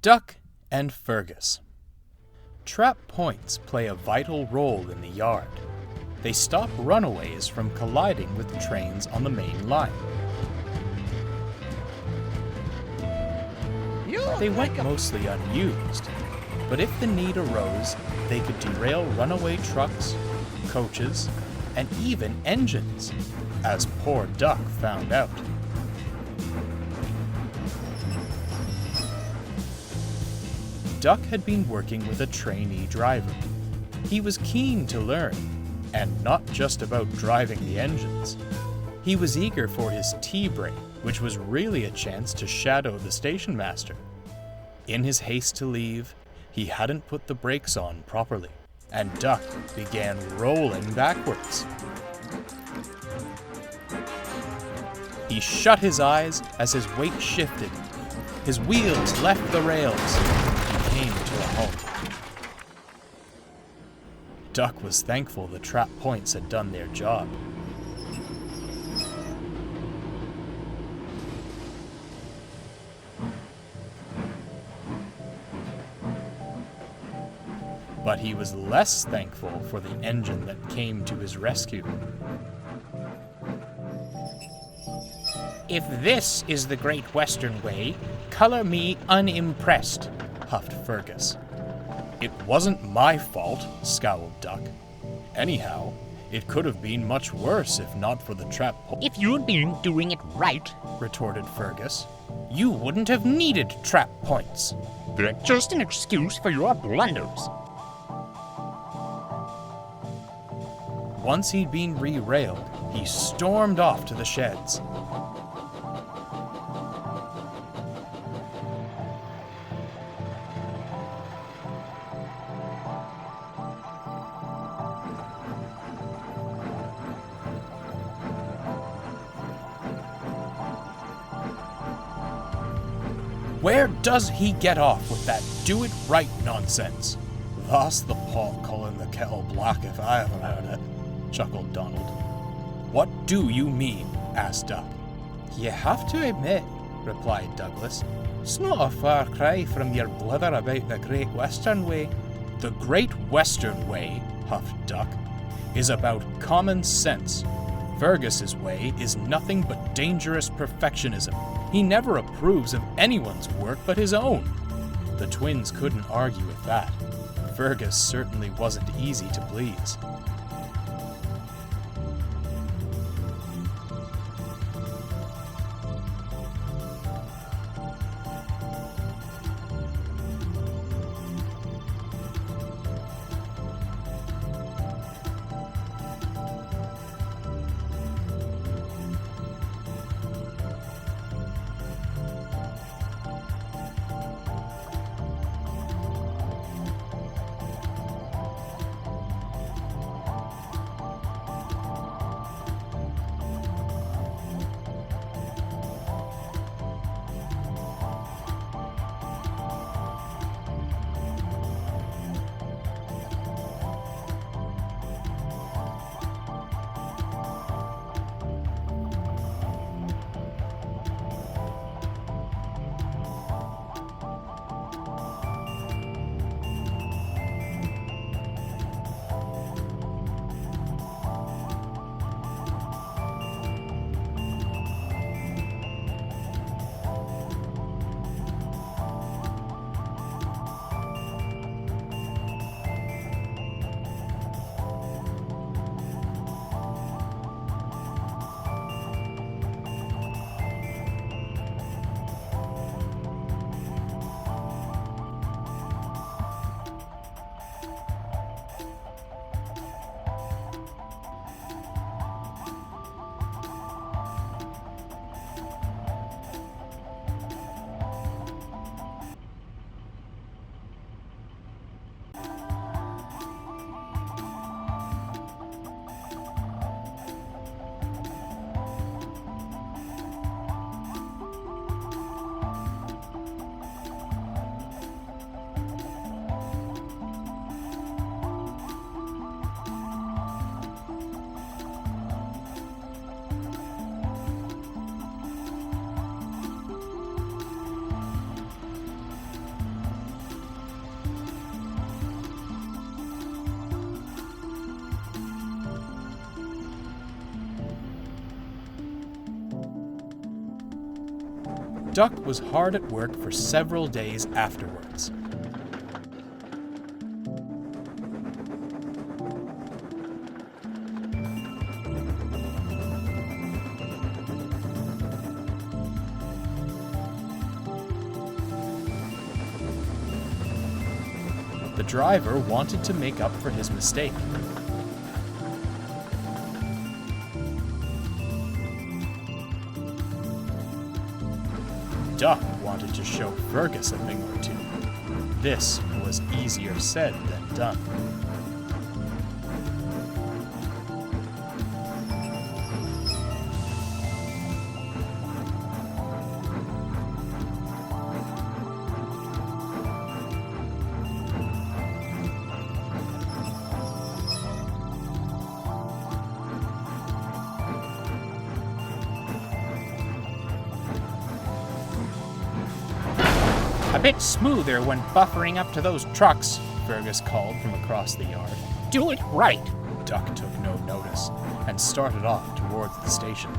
Duck and Fergus. Trap points play a vital role in the yard. They stop runaways from colliding with trains on the main line. They went mostly unused, but if the need arose, they could derail runaway trucks, coaches, and even engines, as poor Duck found out. Duck had been working with a trainee driver. He was keen to learn, and not just about driving the engines. He was eager for his tea break, which was really a chance to shadow the station master. In his haste to leave, he hadn't put the brakes on properly, and Duck began rolling backwards. He shut his eyes as his weight shifted. His wheels left the rails. He came to a halt. Duck was thankful the trap points had done their job. But he was less thankful for the engine that came to his rescue. If this is the Great Western Way, color me unimpressed, huffed Fergus. It wasn't my fault, scowled Duck. Anyhow, it could have been much worse if not for the trap point. If you'd been doing it right, retorted Fergus, you wouldn't have needed trap points. They're just an excuse for your blunders. Once he'd been re-railed, he stormed off to the sheds. Where does he get off with that do-it-right nonsense? That's the pot calling the kettle black if I ever heard it, chuckled Donald. What do you mean? Asked Duck. You have to admit, replied Douglas, it's not a far cry from your blither about the Great Western Way. The Great Western Way, huffed Duck, is about common sense. Fergus's way is nothing but dangerous perfectionism. He never approves of anyone's work but his own. The twins couldn't argue with that. Fergus certainly wasn't easy to please. Duck was hard at work for several days afterwards. The driver wanted to make up for his mistake. Duck wanted to show Fergus a thing or two. This was easier said than done. A bit smoother when buffering up to those trucks, Fergus called from across the yard. Do it right. Duck took no notice and started off towards the station.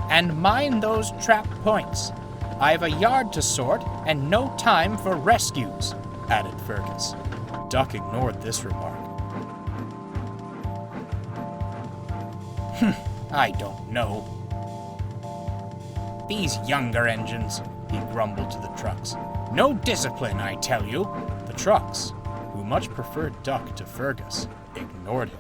And mind those trap points. I've a yard to sort and no time for rescues, added Fergus. Duck ignored this remark. I don't know. These younger engines, he grumbled to the trucks. No discipline, I tell you. The trucks, who much preferred Duck to Fergus, ignored him.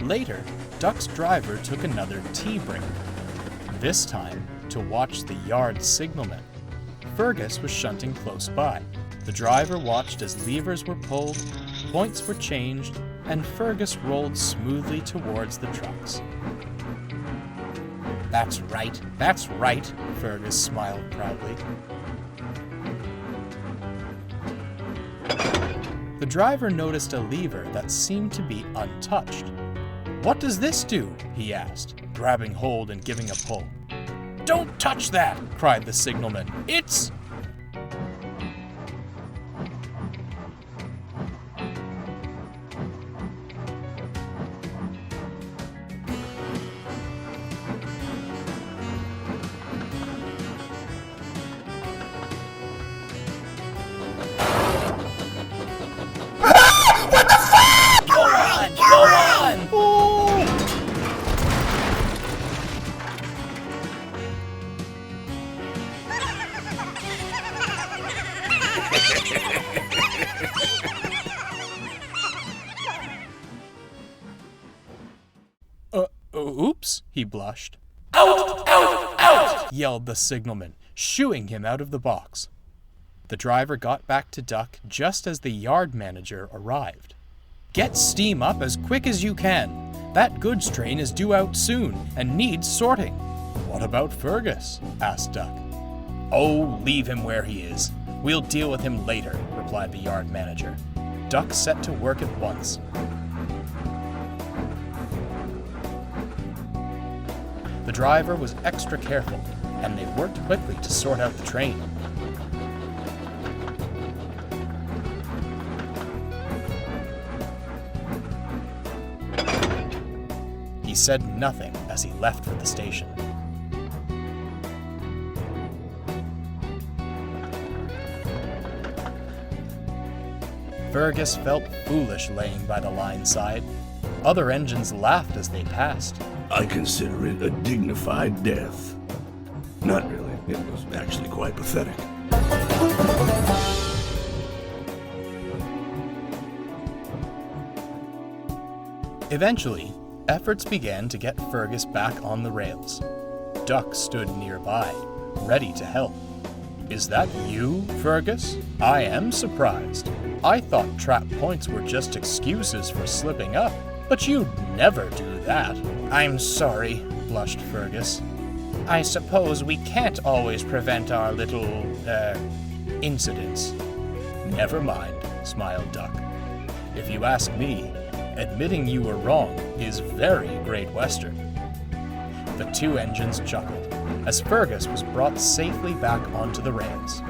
Later, Duck's driver took another tea break, this time to watch the yard signalman. Fergus was shunting close by. The driver watched as levers were pulled, points were changed, and Fergus rolled smoothly towards the trucks. That's right, Fergus smiled proudly. The driver noticed a lever that seemed to be untouched. "What does this do?" he asked, grabbing hold and giving a pull. "Don't touch that!" cried the signalman. "It's..." Oops, he blushed. "Out! Out! Out!" yelled the signalman, shooing him out of the box. The driver got back to Duck just as the yard manager arrived. "Get steam up as quick as you can. That goods train is due out soon and needs sorting." "What about Fergus?" asked Duck. "Oh, leave him where he is. We'll deal with him later," replied the yard manager. Duck set to work at once. The driver was extra careful, and they worked quickly to sort out the train. He said nothing as he left for the station. Fergus felt foolish laying by the line side. Other engines laughed as they passed. I consider it a dignified death. Not really. It was actually quite pathetic. Eventually, efforts began to get Fergus back on the rails. Duck stood nearby, ready to help. "Is that you, Fergus? I am surprised. I thought trap points were just excuses for slipping up, but you'd never do that." "I'm sorry," blushed Fergus. "I suppose we can't always prevent our little, incidents." "Never mind," smiled Duck. "If you ask me, Admitting you were wrong is very Great Western. The two engines chuckled as Fergus was brought safely back onto the rails.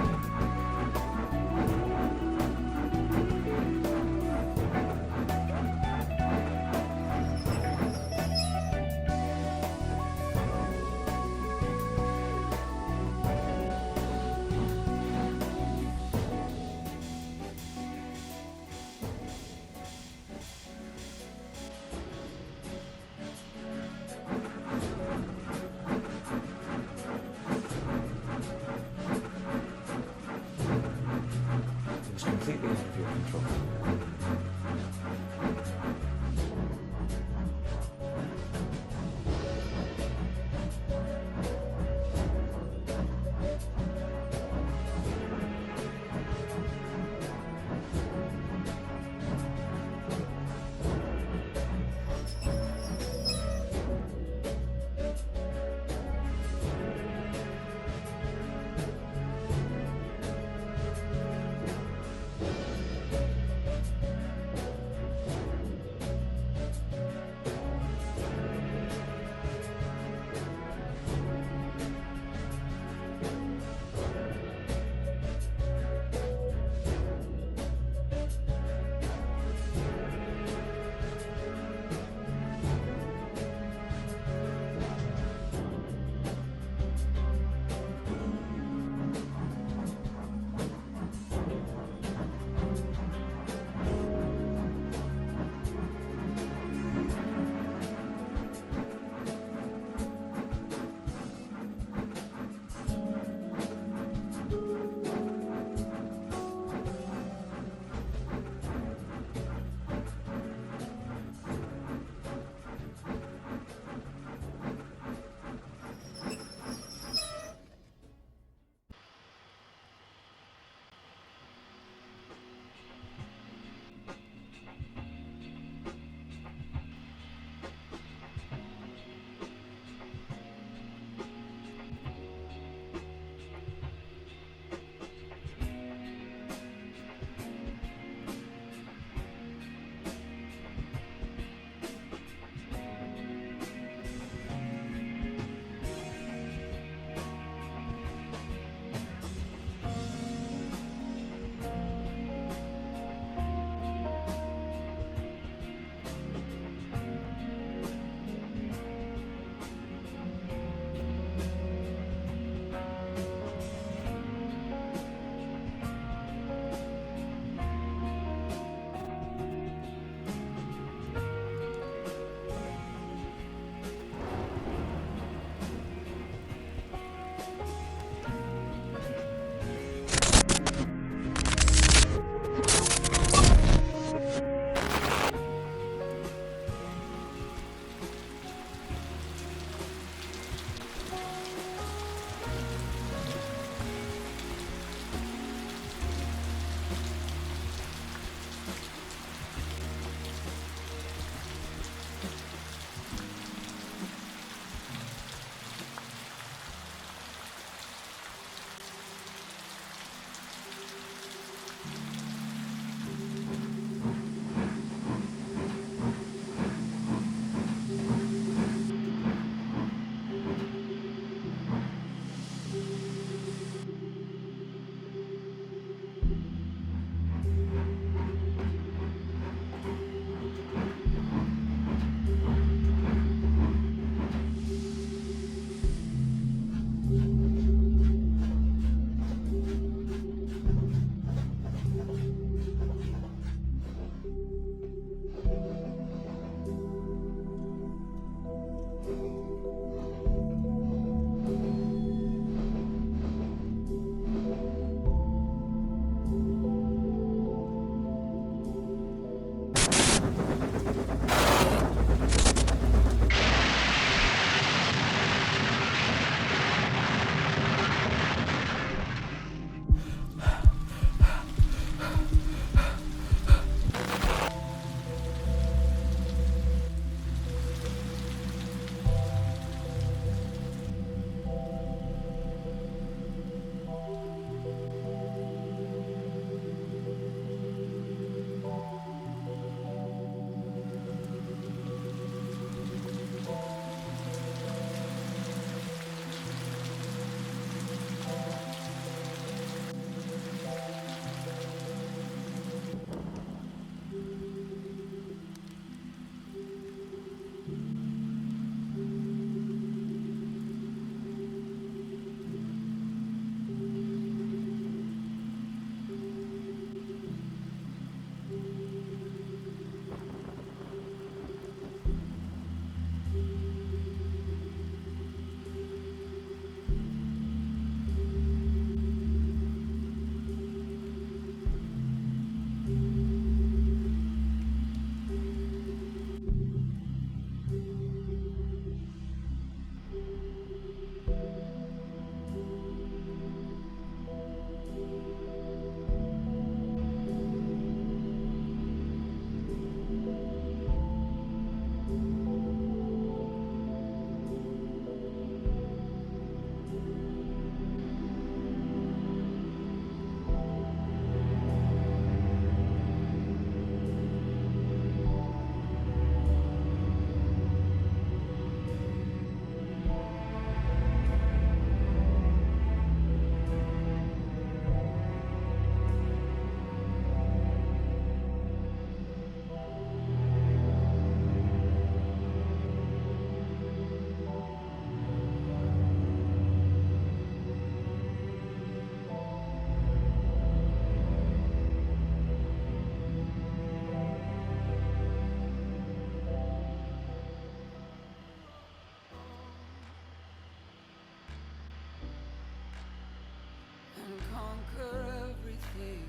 conquer everything.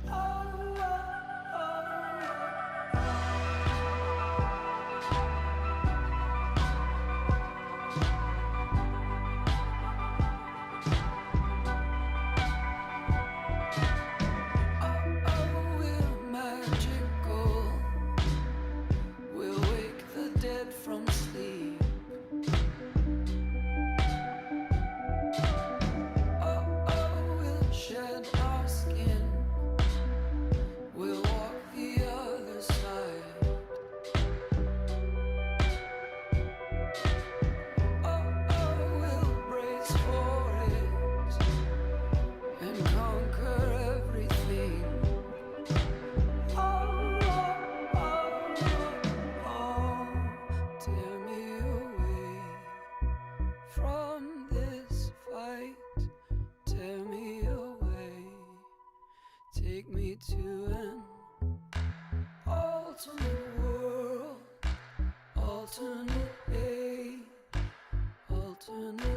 Oh, we're magical. We'll wake the dead from sleep. We'll shed our skin. We'll walk the other side. We'll brace for it and conquer everything. Tear me away from this fight. Tear me away. Take me to an alternate world. Alternate A. Alternate